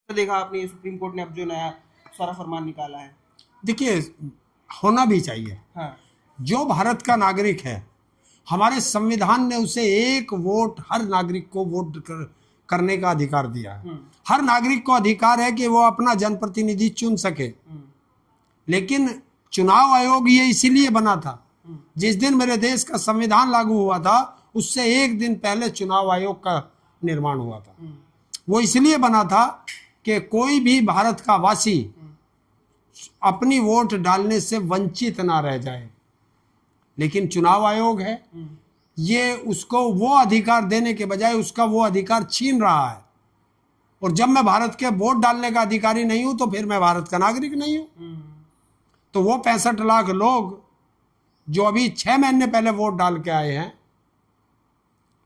देखा आपने supreme court ने अब जो नया सारा फरमान निकाला है? देखिए, होना भी चाहिए। हाँ। जो भारत का नागरिक है, हमारे संविधान ने उसे एक वोट, हर नागरिक को करने का अधिकार दिया है। हर नागरिक को अधिकार है कि वो अपना जनप्रतिनिधि चुन सके। लेकिन चुनाव आयोग ये इसीलिए बना था, जिस दिन मेरे देश का संविधान लागू हुआ था उससे एक दिन पहले चुनाव आयोग का निर्माण हुआ था। वो इसलिए बना था कि कोई भी भारत का वासी अपनी वोट डालने से वंचित ना रह जाए। लेकिन चुनाव आयोग है, ये उसको वो अधिकार देने के बजाय उसका वो अधिकार छीन रहा है। और जब मैं भारत के वोट डालने का अधिकारी नहीं हूं तो फिर मैं भारत का नागरिक नहीं हूं। तो वो 65 लाख लोग जो अभी 6 महीने पहले वोट डाल के आए हैं,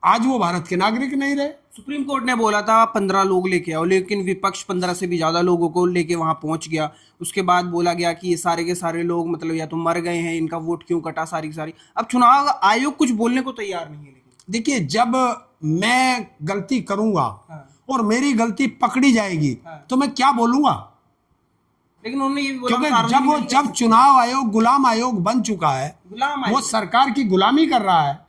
आज वो भारत के नागरिक नहीं रहे। सुप्रीम कोर्ट ने बोला था 15 लोग लेके आओ, लेकिन विपक्ष 15 से भी ज्यादा लोगों को लेके वहां पहुंच गया। उसके बाद बोला गया कि ये सारे के सारे लोग मतलब या तो मर गए हैं, इनका वोट क्यों कटा, सारी की सारी। अब चुनाव आयोग कुछ बोलने को तैयार नहीं है। लेकिन देखिए, जब मैं गलती करूंगा और मेरी गलती पकड़ी जाएगी तो मैं क्या बोलूंगा? लेकिन उन्होंने ये भी बोला क्योंकि जब चुनाव आयोग गुलाम आयोग बन चुका है, वो सरकार की गुलामी कर रहा है।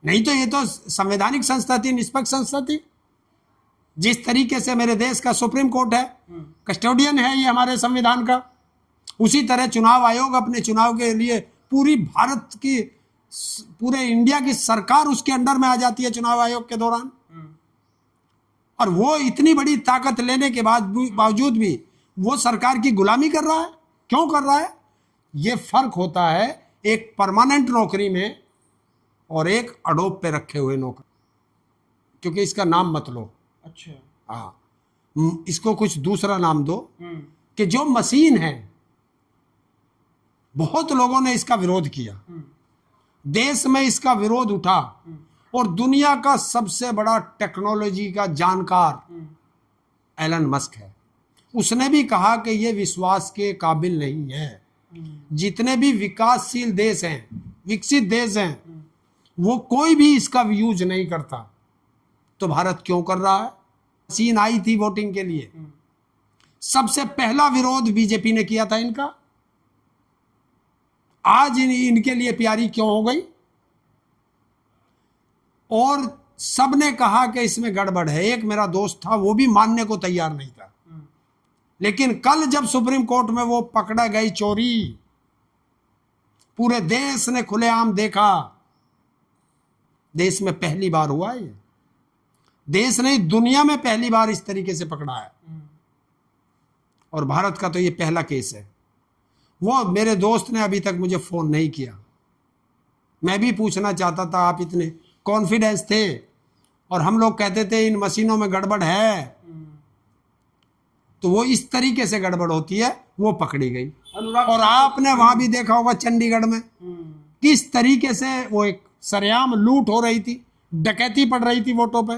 नहीं तो ये तो संवैधानिक संस्था थी, निष्पक्ष संस्था थी। जिस तरीके से मेरे देश का सुप्रीम कोर्ट है, कस्टोडियन है ये हमारे संविधान का, उसी तरह चुनाव आयोग अपने चुनाव के लिए पूरी भारत की, पूरे इंडिया की सरकार उसके अंडर में आ जाती है चुनाव आयोग के दौरान। और वो इतनी बड़ी ताकत लेने के बावजूद भी वो सरकार की गुलामी कर रहा है। क्यों कर रहा है? ये फर्क होता है एक परमानेंट नौकरी में और एक अडोप पे रखे हुए नौकर। क्योंकि इसका नाम मत लो। अच्छा। हाँ, इसको कुछ दूसरा नाम दो कि जो मशीन है। बहुत लोगों ने इसका विरोध किया, देश में इसका विरोध उठा, और दुनिया का सबसे बड़ा टेक्नोलॉजी का जानकार एलन मस्क है, उसने भी कहा कि ये विश्वास के काबिल नहीं है। जितने भी विकासशील देश हैं, विकसित देश हैं, वो कोई भी इसका यूज नहीं करता। तो भारत क्यों कर रहा है? मशीन आई थी वोटिंग के लिए, सबसे पहला विरोध बीजेपी ने किया था इनका। आज इनके लिए प्यारी क्यों हो गई? और सबने कहा कि इसमें गड़बड़ है। एक मेरा दोस्त था, वो भी मानने को तैयार नहीं था। लेकिन कल जब सुप्रीम कोर्ट में वो पकड़ा गई चोरी, पूरे देश ने खुलेआम देखा। देश में पहली बार हुआ है ये, देश नहीं दुनिया में पहली बार इस तरीके से पकड़ा है। और भारत का तो ये पहला केस है। वो मेरे दोस्त ने अभी तक मुझे फोन नहीं किया। मैं भी पूछना चाहता था, आप इतने कॉन्फिडेंस थे और हम लोग कहते थे इन मशीनों में गड़बड़ है, तो वो इस तरीके से गड़बड़ होती है, वो पकड़ी गई। और आपने वहां भी देखा होगा चंडीगढ़ में किस तरीके से वो एक सरेआम लूट हो रही थी, डकैती पड़ रही थी वोटों पे।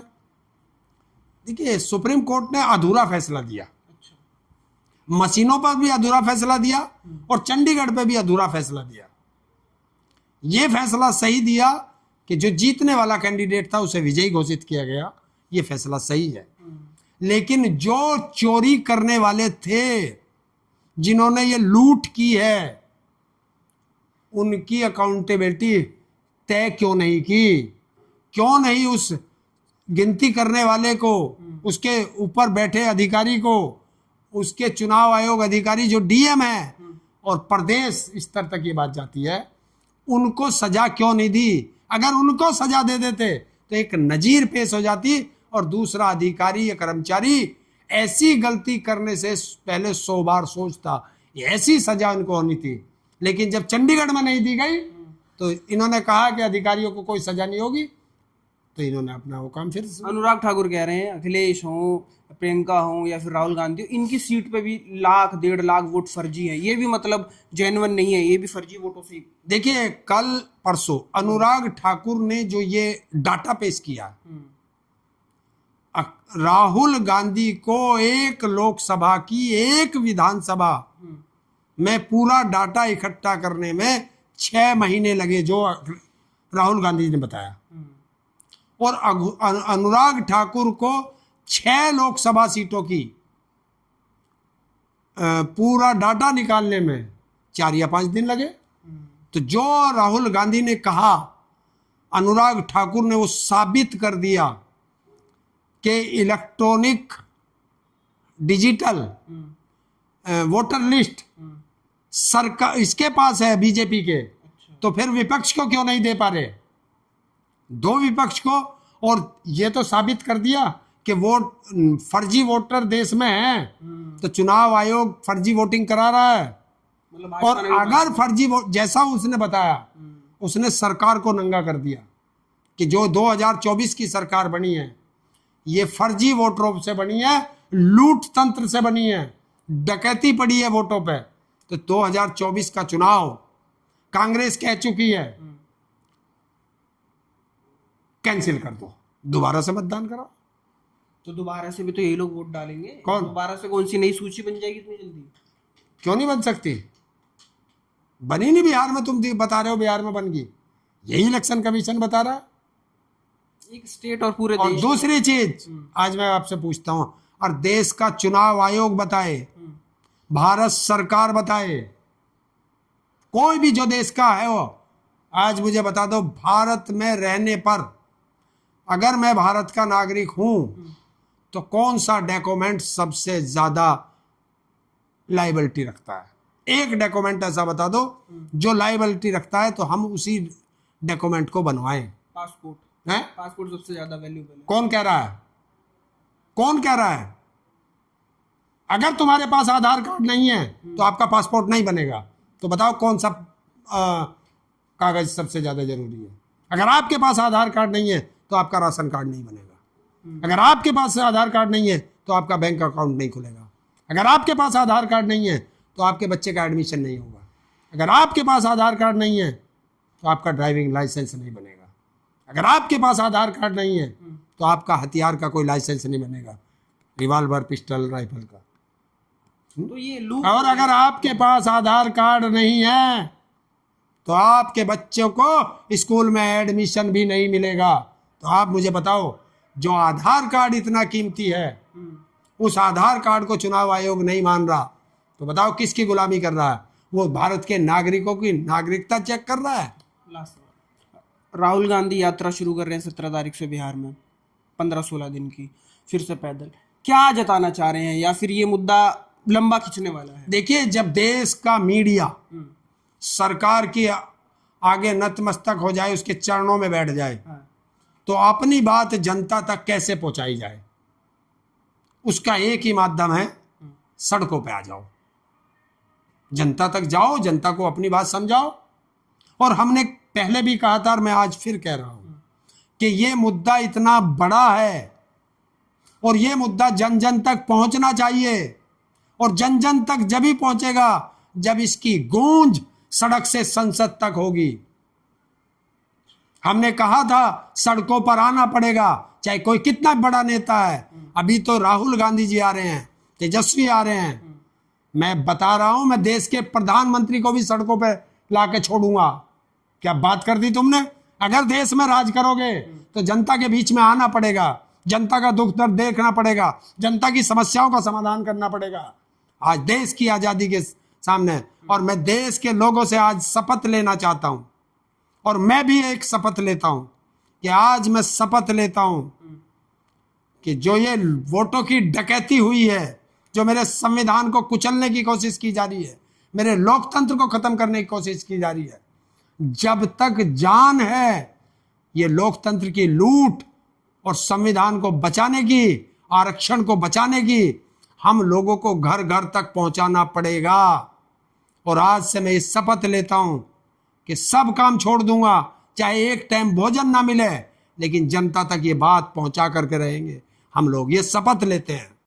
देखिए, सुप्रीम कोर्ट ने अधूरा फैसला दिया। मशीनों पर भी अधूरा फैसला दिया और चंडीगढ़ पे भी अधूरा फैसला दिया। ये फैसला सही दिया कि जो जीतने वाला कैंडिडेट था उसे विजयी घोषित किया गया, ये फैसला सही है। लेकिन जो चोरी करने वाले थे, जिन्होंने ये लूट की है, उनकी अकाउंटेबिलिटी तय क्यों नहीं की? क्यों नहीं उस गिनती करने वाले को, उसके ऊपर बैठे अधिकारी को, उसके चुनाव आयोग अधिकारी जो डीएम है और प्रदेश स्तर तक ये बात जाती है, उनको सजा क्यों नहीं दी? अगर उनको सजा दे देते तो एक नजीर पेश हो जाती और दूसरा अधिकारी या कर्मचारी ऐसी गलती करने से पहले 100 बार सोचता। ऐसी सजा उनको होनी थी। लेकिन जब चंडीगढ़ में नहीं दी गई तो इन्होंने कहा कि अधिकारियों को कोई सजा नहीं होगी, तो इन्होंने अपना वो काम फिर। अनुराग ठाकुर कह रहे हैं अखिलेश हो, प्रियंका हो या फिर राहुल गांधी हो, इनकी सीट पे भी 1 लाख 1.5 लाख वोट फर्जी है। ये भी मतलब जेन्युइन नहीं है, ये भी फर्जी वोटों से। देखिए, कल परसों अनुराग ठाकुर ने जो ये डाटा पेश किया, राहुल गांधी को एक लोकसभा की एक विधानसभा में पूरा डाटा इकट्ठा करने में 6 महीने लगे, जो राहुल गांधी ने बताया। और अनुराग ठाकुर को 6 लोकसभा सीटों की पूरा डाटा निकालने में 4 या 5 दिन लगे। तो जो राहुल गांधी ने कहा, अनुराग ठाकुर ने वो साबित कर दिया कि इलेक्ट्रॉनिक डिजिटल वोटर लिस्ट सरकार इसके पास है, बीजेपी के। तो फिर विपक्ष को क्यों नहीं दे पा रहे? दो विपक्ष को। और ये तो साबित कर दिया कि वोट फर्जी वोटर देश में है, तो चुनाव आयोग फर्जी वोटिंग करा रहा है। और अगर फर्जी वोट, जैसा उसने बताया, उसने सरकार को नंगा कर दिया कि जो 2024 की सरकार बनी है, ये फर्जी वोटरों से बनी है, लूट तंत्र से बनी है, डकैती पड़ी है वोटों पे। तो 2024 का चुनाव कांग्रेस कह चुकी है कैंसिल कर दो, दोबारा से मतदान कराओ। तो दोबारा से भी तो यही लोग वोट डालेंगे। कौन? दोबारा से कौन सी नई सूची बन जाएगी इतनी जल्दी? क्यों नहीं बन सकती? बनी नहीं बिहार में, तुम बता रहे हो बिहार में बन गई। यही इलेक्शन कमीशन बता रहा है। एक स्टेट और पूरे और देश। दूसरी चीज आज मैं आपसे पूछता हूं, और देश का चुनाव आयोग बताए, भारत सरकार बताए, कोई भी जो देश का है वो आज मुझे बता दो, भारत में रहने पर अगर मैं भारत का नागरिक हूं तो कौन सा डॉक्यूमेंट सबसे ज्यादा लाइबिलिटी रखता है? एक डॉक्यूमेंट ऐसा बता दो जो लाइबिलिटी रखता है, तो हम उसी डॉक्यूमेंट को बनवाएं। पासपोर्ट है? पासपोर्ट सबसे ज्यादा वैल्यूएबल है। कौन कह रहा है? कौन कह रहा है? अगर तुम्हारे पास आधार कार्ड नहीं है तो आपका पासपोर्ट नहीं बनेगा। तो बताओ कौन सा कागज सबसे ज्यादा जरूरी है? अगर आपके पास आधार कार्ड नहीं है तो आपका राशन कार्ड नहीं बनेगा। अगर आपके पास आधार कार्ड नहीं है तो आपका बैंक अकाउंट नहीं खुलेगा। अगर आपके पास आधार कार्ड नहीं है तो आपके बच्चे का एडमिशन नहीं होगा। अगर आपके पास आधार कार्ड नहीं है तो आपका ड्राइविंग लाइसेंस नहीं बनेगा। अगर आपके पास आधार कार्ड नहीं है तो आपका हथियार का कोई लाइसेंस नहीं बनेगा, रिवॉल्वर, पिस्टल, राइफल का। तो ये लूप। और अगर आपके पास आधार कार्ड नहीं है तो आपके बच्चों को स्कूल में एडमिशन भी नहीं मिलेगा। तो आप मुझे बताओ, जो आधार कार्ड इतना कीमती है, उस आधार कार्ड को चुनाव आयोग नहीं मान रहा, तो बताओ किसकी गुलामी कर रहा है? वो भारत के नागरिकों की नागरिकता चेक कर रहा है। राहुल गांधी यात्रा शुरू कर रहे हैं 17 तारीख से बिहार में, 15-16 दिन की, फिर से पैदल। क्या जताना चाह रहे हैं, या फिर ये मुद्दा लंबा खींचने वाला है? देखिए, जब देश का मीडिया सरकार की आगे नतमस्तक हो जाए, उसके चरणों में बैठ जाए, तो अपनी बात जनता तक कैसे पहुंचाई जाए, उसका एक ही माध्यम है, सड़कों पे आ जाओ, जनता तक जाओ, जनता को अपनी बात समझाओ। और हमने पहले भी कहा था और मैं आज फिर कह रहा हूं कि ये मुद्दा इतना बड़ा है और ये मुद्दा जन जन तक पहुंचना चाहिए। और जन जन तक जब ही पहुंचेगा जब इसकी गूंज सड़क से संसद तक होगी। हमने कहा था सड़कों पर आना पड़ेगा, चाहे कोई कितना बड़ा नेता है। अभी तो राहुल गांधी जी आ रहे हैं, तेजस्वी आ रहे हैं, मैं बता रहा हूं, मैं देश के प्रधानमंत्री को भी सड़कों पे लाके छोड़ूंगा। क्या बात कर दी तुमने? अगर देश में राज करोगे तो जनता के बीच में आना पड़ेगा, जनता का दुख दर्द देखना पड़ेगा, जनता की समस्याओं का समाधान करना पड़ेगा। आज देश की आजादी के सामने, और मैं देश के लोगों से आज शपथ लेना चाहता हूं, और मैं भी एक शपथ लेता हूं कि आज मैं शपथ लेता हूं कि जो ये वोटों की डकैती हुई है, जो मेरे संविधान को कुचलने की कोशिश की जा रही है, मेरे लोकतंत्र को खत्म करने की कोशिश की जा रही है, जब तक जान है, ये लोकतंत्र की लूट और संविधान को बचाने की, आरक्षण को बचाने की, हम लोगों को घर घर तक पहुंचाना पड़ेगा। और आज से मैं इस शपथ लेता हूं कि सब काम छोड़ दूंगा, चाहे एक टाइम भोजन ना मिले, लेकिन जनता तक ये बात पहुंचा करके रहेंगे हम लोग। ये शपथ लेते हैं।